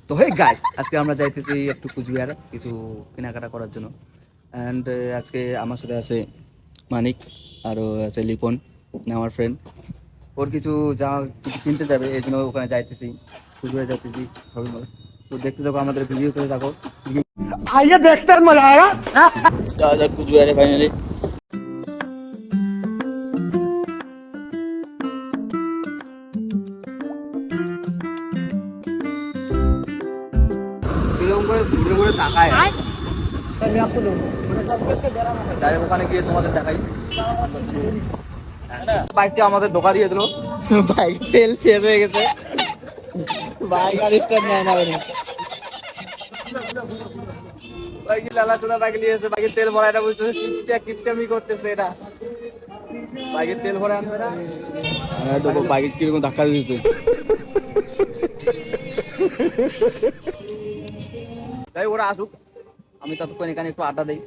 তো hey guys, আজকে আমরা যাইতেছি একটু কুচবিহার কিছু কেনাকাটা করার জন্য। অ্যান্ড আজকে আমার সাথে আছে মানিক, আরও আছে লিপন, আমার ফ্রেন্ড। ওর কিছু যা কিছু কিনতে যাবে, এই জন্য ওখানে যাইতেছি, কুচবিহার যাইতেছি শপিং মল। তো দেখতে থাকো, আমাদের ভিডিও করে থাকো। आइए देखते हैं मजा आएगा। যাওয়া যাক কুচবিহারে ফাইনালি। এরকম করে ঘুরে ঘুরে তাকায়, ডাইরেক্ট ওখানে গিয়ে তোমাদের দেখাই। বাইকটা আমাদের ধোকা দিয়ে দিল, বাইক তেল শেষ হয়ে গেছে, বাইক আর স্টার্ট নেয় না। বাইকে লালা চোদা বাইক নিয়েছে, বাইকের তেল ভরা, এটা বুঝছো কিপটামি করতেছে এটা। বাইকের তেল ভরা আনবে না, দেখো বাইকে কিরকম ধাক্কা দিয়েছে। তাই ওরা আসুক, আমি ততক্ষণ এখানে একটু আড্ডা দিই,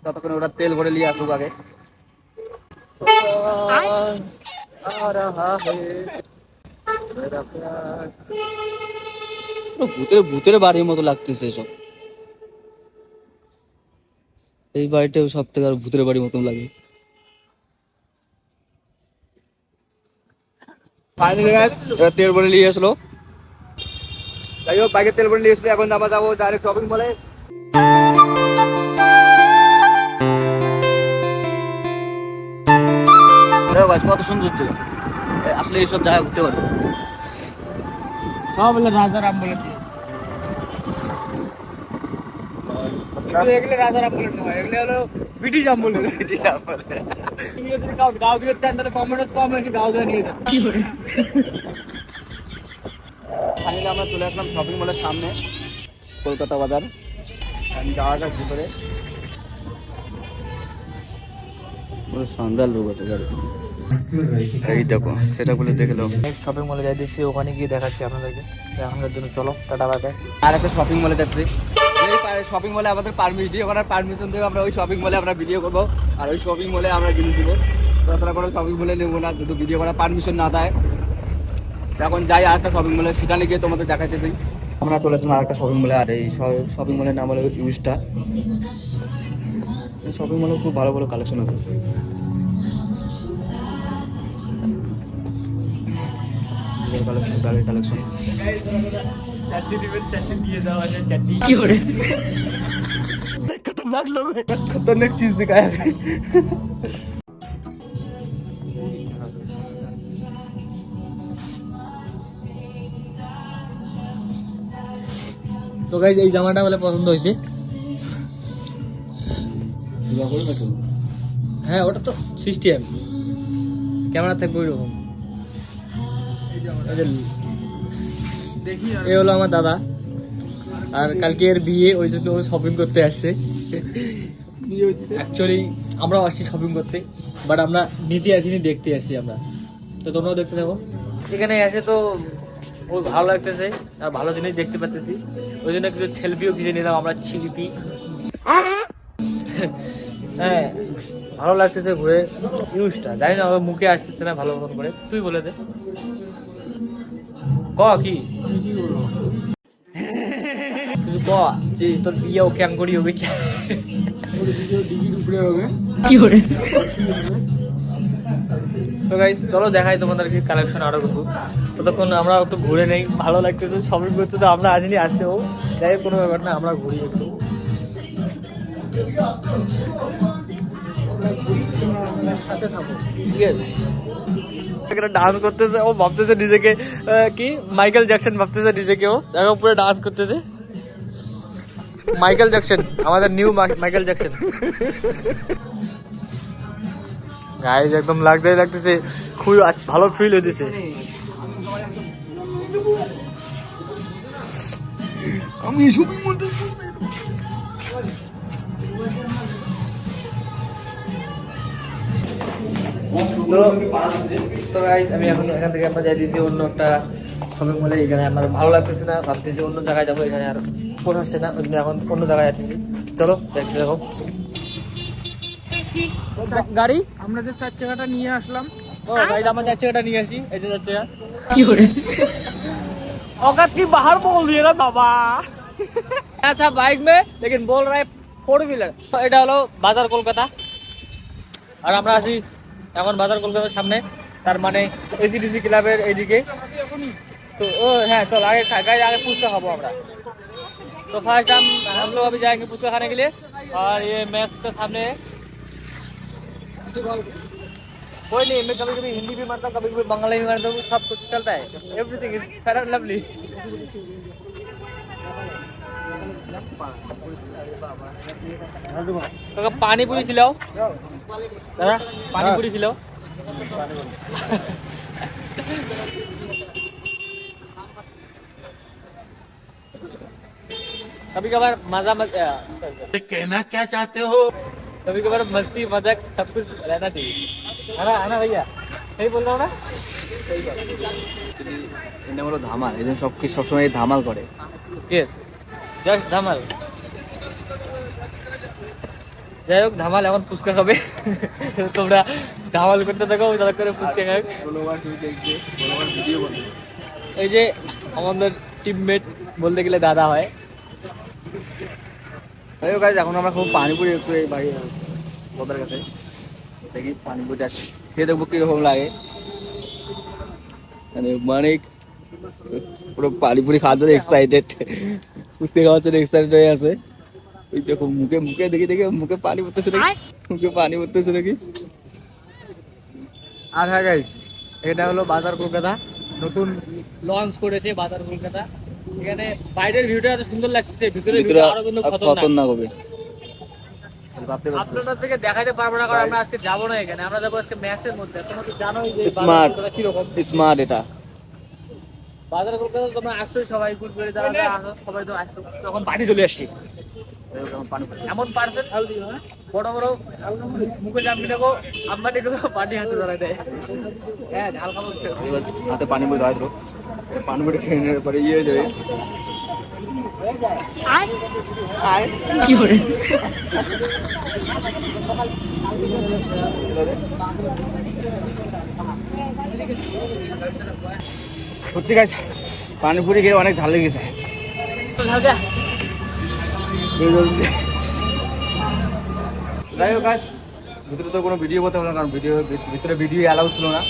ততক্ষণ ওরা তেল ভরে নিয়ে আসুক আগে। ভূতের ভূতের বাড়ির মতো লাগতেছে এসব। এই বাড়িটাও সব থেকে আর ভূতের বাড়ির মতন লাগে। ফাইনালি তেল ভরে নিয়ে আসলো, যাই হোক বাইকের তেল ভরে নিয়ে আসলো। এখন আমরা যাবো ডাইরেক্ট শপিং মলে। কত সুন্দর তো, আসলে এইসব জায়গা ঘুরতে পারবে। हाँ बोले राजा राम बोले এগুলো রাজা রাম বলে নয়, এগুলো হলো ব্রিটিশ আম বলে। ব্রিটিশ আমলে। তুমি যদি গাঁও দিয়ে তাহলে কমেন্ট কম আছে গাঁও দিয়ে নিয়ে যাও। ফাইনালি আমরা চলে আসলাম শপিং মলের সামনে, কলকাতা বাজার। আমি যাওয়া যাক ভিতরে, পুরো সন্ধ্যার লোক আছে গাড়ি। এই দেখো সেটা বলে দেখলো। শপিং মলে যাইতেছি, ওখানে গিয়ে দেখাচ্ছি আপনাদেরকে। এখনকার জন্য চলো টাটা বাই বাই। আর একটা শপিং মলে যাচ্ছি, এই শপিং মলে আমাদের পারমিশন দেবে, আমরা ওই শপিং মলে আমরা ভিডিও করবো, আর ওই শপিং মলে আমরা জিনিস দিব। তাছাড়া কোনো শপিং মলে নেবো না যদি ভিডিও করার পারমিশন না দেয়। এখন যাই আর একটা শপিং মলে, সেখানে গিয়ে তোমাদের দেখাইতেছি। আমরা চলে আসলাম আর একটা শপিং মলে, আর এই শপিং মলের নাম হলো ইউজটা। এই শপিং মলে খুব ভালো ভালো কালেকশন আছে। কালেকশন खतरनाक लोग हैं, खतरनाक चीज दिखाया है। তো গাইস এই জামাটা বলে পছন্দ হয়েছে। হ্যাঁ ওটা তো সিস্টেম, ক্যামেরা থাকবে ওই রকম। এ হলো আমার দাদা, আর কালকে এর বিয়ে, ওই জন্য ও শপিং করতে আসছে। অ্যাকচুয়ালি আমরাও আসছি শপিং করতে, বাট আমরা নিতে আসিনি, দেখতে আসছি আমরা। তো তোমরাও দেখতে থাকো। এখানে এসে তো ও ভালো লাগতেছে, আর ভালো জিনিস দেখতে পাচ্তেছি, ওই জন্য কিছু সেলফিও কিছু নিলাম আমরা, শিল্পী। হ্যাঁ ভালো লাগতেছে ঘুরে। ইউজটা জানি না, ওর মুখে আসতেছে না ভালো মতন করে, তুই বলে দে ক কি কিছু ক, যে তোর বিয়ে ও কেমন করি হবে, কি করে। তো গাইস চলো দেখাই তোমাদেরকে কালেকশন আরো কিছু। ততক্ষণ আমরা একটু ঘুরে নেই, ভালো লাগতেছে শপিং করতে। তো আমরা আসিনি, আসছে ও, যাই হোক কোনো ব্যাপার না, আমরা ঘুরি একটু। সাথে থাকো, ঠিক আছে। ডান্স করতেছে ও, ভাবতেছে নিজেকে কি মাইকেল জ্যাকসন ভাবতেছে নিজেকে ও, দেখো পুরো ডান্স করতেছে। মাইকেল জ্যাকসন, আমাদের নিউ মাইকেল জ্যাকসন। গাইস একদম লাক্সারি লাগতেছে, খুবই ভালো ফিল হইতেছে। আমি শপিং মলটা তো গাইস আমি এখন এখান থেকে আমরা যাই দিয়েছি অন্য একটা শপিং মলে। এখানে আমার ভালো লাগতেছে না, ভাবতেছি অন্য জায়গায় যাবো, এখানে আর পোষাচ্ছে না, ওই জন্য এখন অন্য জায়গায় যাচ্ছি। চলো দেখতে দেখো। গাড়ি আমরা যে 4 চাকাটা নিয়ে আসলাম, ও গাইস আমার 4 চাকাটা নিয়ে আসি, এই যে 4 চাকা কি করে। औकात की बाहर बोल दिया ना बाबा। अच्छा बाइक में लेकिन बोल रहा है 4 व्हीलर। এটা হলো বাজার কলকাতা আর আমরা আছি এখন বাজার কলকাতার সামনে তার মানে এজিডিসি ক্লাবের এইদিকে तो ओ है तो आगे आगे पूछते खाबो हमरा तो फर्स्ट हम लोग अभी जाएंगे पूछा खाने के लिए और ये मैक्स के सामने है कोई नहीं मैं कभी कभी हिंदी भी मारता हूँ कभी कभी बंगाली भी मारता हूँ सब कुछ चलता है everything is fair and lovely तो पानी पूरी खिलाओ दादा पानी पूरी खिलाओ कभी कभार मजा कहना क्या चाहते हो? कभी कभार मस्ती मजाक सब कुछ रहना चाहिए है ना भैया सही बोल रहा हूँ ना सही बात এটা হলো ধামাল এই জন্য সবসময় ধামাল করে यस জাস্ট ধামাল যাই হোক ধামাল এখন ফুচকা খাবে তোমরা ধামাল করতে থাকো তারা করে ফুচকা খাবে এই যে আমাদের টিমমেট বলতে গেলে দাদা হয় যাই হোক guys, এখন আমরা খুব পানিপুরি একটু এই বাড়ি ওদের কাছে দেখি পানিপুরি আসছি খেয়ে দেখবো কিরকম লাগে মানে পুরো পানিপুরি খাওয়ার জন্য এক্সাইটেড ফুচকা খাওয়ার জন্য এক্সাইটেড হয়ে আছে ওই দেখো মুখে মুখে দেখি দেখে মুখে পানি পড়তেছে নাকি মুখে পানি পড়তেছে নাকি আর হ্যাঁ গাইস এটা হলো বাজার কলকাতা নতুন লঞ্চ করেছে বাজার কলকাতা এখানে বাইরের ভিউটা এত সুন্দর লাগছে ভিতরে ভিতরে আরো কিন্তু খতরনাক হবে আপনাদের থেকে দেখাতে পারবো না কারণ আমরা আজকে যাবো না এখানে আমরা যাবো আজকে ম্যাক্সের মধ্যে তোমরা তো জানোই যে স্মার্ট কি রকম স্মার্ট এটা বাজার কলকাতা তোমরা আসছোই সবাই ঘুরবে যারা আসো সবাই তো আসছো তখন বাড়ি চলে আসছি এমন পার্সেল বড় বড় মুখে জামবি দেখো আমরা দেখো পানি হাতে ধরা দেয় হ্যাঁ ঝাল খাবো হাতে পানি পড়ে ধরে পানি পড়ে খেয়ে নেওয়ার পরে ইয়ে হয়ে যাবে কি করে সত্যি গাছ পানিপুরি খেয়ে অনেক ঝাল লেগেছে যাই হোক গাছ ভিতরে তো কোনো ভিডিও করতে পারলো না কারণ ভিতরে ভিডিও অ্যালাউ ছিল না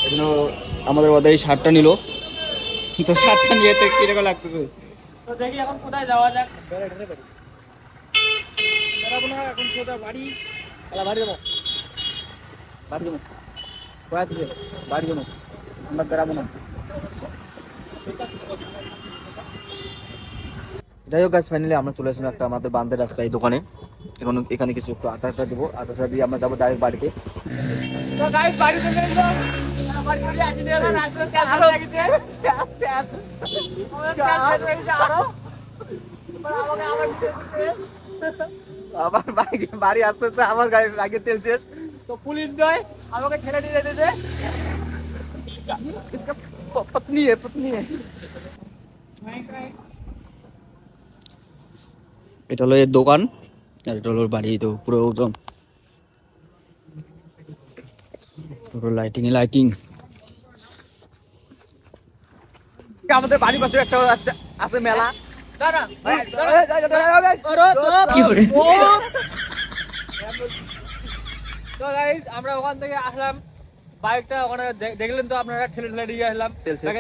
এই জন্য আমাদের ওদের এই শার্টটা নিল তো শার্টটা নিয়ে তো কিরকম লাগতেছে তো দেখি এখন কোথায় যাওয়া যাক এখন সোজা বাড়ি বাড়ি যাবো বাড়ি যাবো কোথায় থেকে বাড়ি যাবো আমরা বেড়াবো না যাই হোক গাছ ফাইনালি আমরা চলে আসলাম একটা আমাদের বান্ধের রাস্তায় দোকানে এখন এখানে কিছু একটু আটা দেবো আটা দিয়ে আমরা যাবো ডাইরেক্ট বাড়িতে তো গাইস বাড়ি চলে এসো আমার বাড়ি আসি না রাস্তা ক্যান্সেল হয়ে গেছে আবার বাড়ি আসতে আসতে আমার গাড়ির আগে তেল শেষ তো পুলিশ নয় আমাকে ছেড়ে দিয়ে যেতেছে पत्नी है এটা হলো এর দোকান আর এটা হলো বাড়ি তো পুরো একদম পুরো লাইটিং আমাদের বাড়ির পাশে একটা আছে মেলা দাদা কি করে তো গাইস আমরা ওখান থেকে আসলাম বাইকটা ওখানে দেখলেন তো আপনারা ঠেলে দিয়ে আসলাম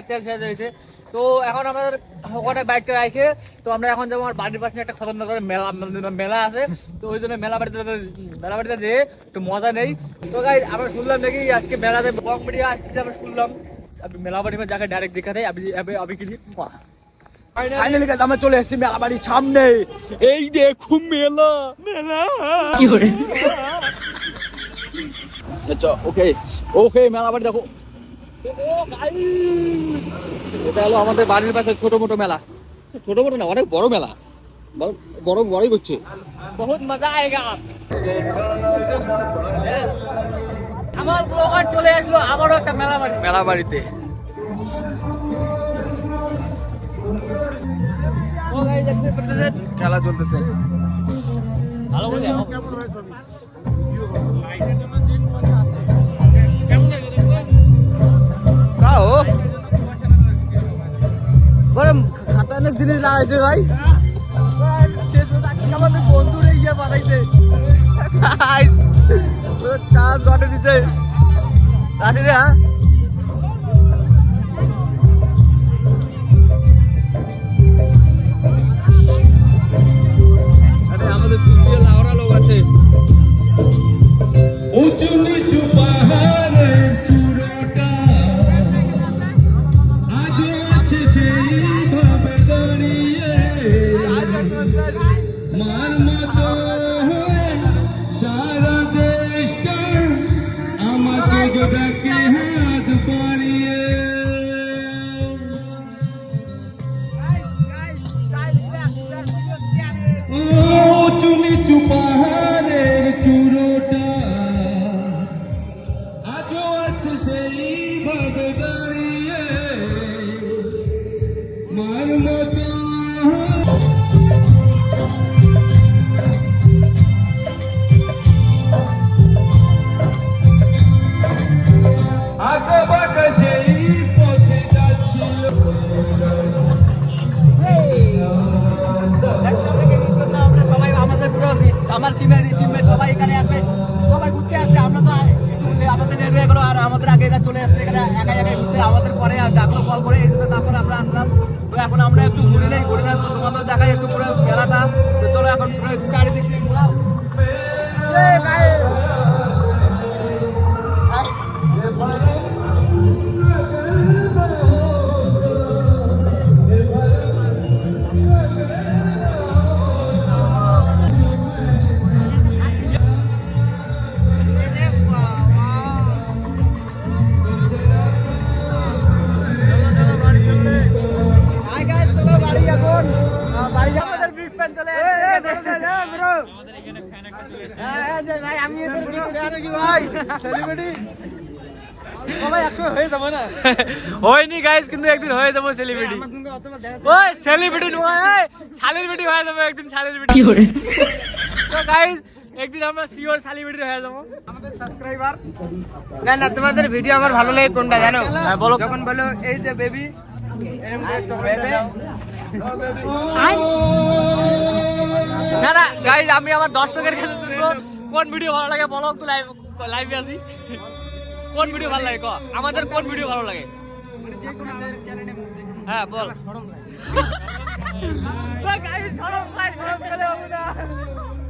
তেল শেষ হয়েছে তো এখন আমাদের ওখানে বাইকটা রাখে তো আমরা এখন যাবো আমার বাড়ির পাশে একটা খতরনাক মেলা আছে তো ওই জন্য মেলা বাড়িতে যেয়ে একটু মজা নেই তো গাইস আমরা শুনলাম নাকি আজকে মেলাতে বক মিডিয়া আসছে আমরা শুনলাম মেলা বাড়ি में जाकर डायरेक्ट दिखा थे अभी के लिए ফাইনালি গাইস আমরা চলে এসেছি মেলা বাড়ির সামনে এই দেখো মেলা কি করে আচ্ছা ওকে মেলা বাড়ি দেখো এটা হলো আমাদের বাড়ির পাশে ছোট মোটো মেলা ছোট মোটো না অনেক বড় মেলা বড়ই হচ্ছে बहुत मजा आएगा আমার ব্লগার চলে আসলো আবারও একটা মেলা বাড়িতে খেলা চলতেছে ভালো করে দেখো কাও বড় জিনিস লাগাইছে ভাই আমাদের বন্ধুরে ইয়ে বানাইছে কাজ ঘটে দিছে আসলে হ্যাঁ আমাদের তৃতীয় লাউরা লোক আছে ऊंचू नीचू पहाड़ের চূড়াটা আজ আছে সেইভাবে দাঁড়িয়ে মার মতো হয়ে সারা দেশটা আমাকে ডাকে হাত বাড়িয়ে উঁচু নিচু পাহাড়ের চূড়োটা আজও আছে সেইভাবে দাঁড়িয়ে মার মতো আঁকা বাঁকা সেই পথে যাচ্ছিল আমরা সবাই আমাদের পুরো আমার টিমের সবাই এখানে আছে সবাই ঘুরতে আসছে আমরা তো একটু আমাদের লেট হয়ে গেলো আর আমাদের আগে এটা চলে আসছে এখানে একাই একাই ঘুরতে আমাদের পরে ডাকলো কল করে এই জন্য তারপর আমরা আসলাম তো এখন আমরা একটু ঘুরে নেই ঘুরে না তো তোমাদের দেখাই একটু পুরো মেলাটা তো চলো এখন পুরো চারিদিক দিয়ে ঘোরাও হয়নি গাইস কিন্তু একদিন হয়ে যাবো সেলিব্রিটি ওই সেলিব্রিটি নয় সেলিব্রিটি হয়ে যাবো একদিন সেলিব্রিটি কি করে তো গাইস একদিন আমরা সিওর সেলিব্রিটি হয়ে যাবো আমাদের সাবস্ক্রাইবার না তোমাদের ভিডিও আমার ভালো লাগে কোনটা জানো হ্যাঁ বলো যখন বলো এই যে বেবি না না গাইস আমি আমার দর্শকের কাছে শুনবো কোন ভিডিও ভালো লাগে বলো একটু লাইভে আসি কোন ভিডিও ভালো লাগে আমাদের কোন ভিডিও ভালো লাগে হ্যাঁ বল তো গাইস সরব ভাই সরব করে হবে না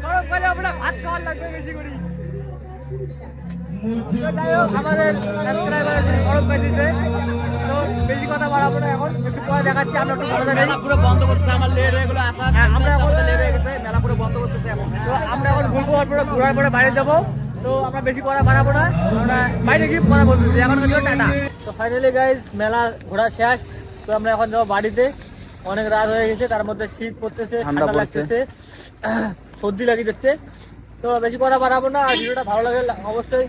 সরব করে আমরা ভাত খাওয়ার লাগবে বেশি করে আমাদের সাবস্ক্রাইবার সরব পেয়েছে তো বেশি কথা বাড়াবো না এখন একটু পরে দেখাচ্ছি আমরা একটু ঘুরে মেলা পুরো বন্ধ করতেছে আমার লেট হয়ে গেলো আসা আমরা আমাদের লেট হয়ে গেছে মেলা পুরো বন্ধ করতেছে এখন তো আমরা এখন ঘুরবো পরে ঘোরার পরে বাইরে যাবো তো আমরা বেশি কথা বাড়াবো না আমরা বাইরে গিয়ে কথা বলতেছি এখন কিন্তু টাটা তো ফাইনালি গাইজ মেলা ঘোরা শেষ তো আমরা এখন যাবো বাড়িতে অনেক রাত হয়ে গেছে তার মধ্যে শীত পড়তেছে ঠান্ডা লাগতেছে সর্দি লাগিয়ে যাচ্ছে তো বেশি কথা বাড়াবো না আর ভিডিওটা ভালো লাগে অবশ্যই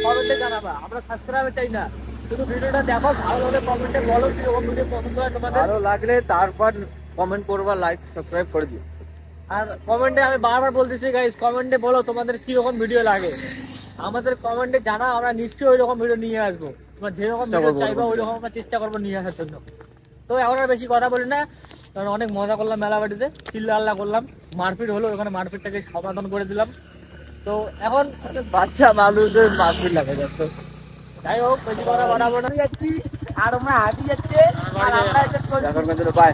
কমেন্টে জানাবা আমরা সাবস্ক্রাইবার চাই না শুধু ভিডিওটা দেখো ভালো লাগে কমেন্টে বলো কিরকম ভিডিও পছন্দ হয় তোমাদের ভালো লাগলে তারপর কমেন্ট করবা লাইক সাবস্ক্রাইব করে দিও আর কমেন্টে আমি বারবার বলতেছি গাইস কমেন্টে বলো তোমাদের কি রকম ভিডিও লাগে আমাদের কমেন্টে জানা আমরা নিশ্চয়ই ওই রকম ভিডিও নিয়ে আসবো তোমরা যেরকম ভিডিও চাইবা ওই রকম আমরা চেষ্টা করবো নিয়ে আসার জন্য তো এখন আর বেশি কথা বলি না কারণ অনেক মজা করলাম মেলা বাড়িতে চিল্লা আল্লাহ করলাম মারপিট হলো ওখানে মারপিটটাকে সমাধান করে দিলাম তো এখন বাচ্চা মানুষের মারপিট লাগে যাচ্ছে যাই হোক বেশি কথা বাড়াবো না আর আমরা হাঁটি যাচ্ছে আর আমরা এখন বাই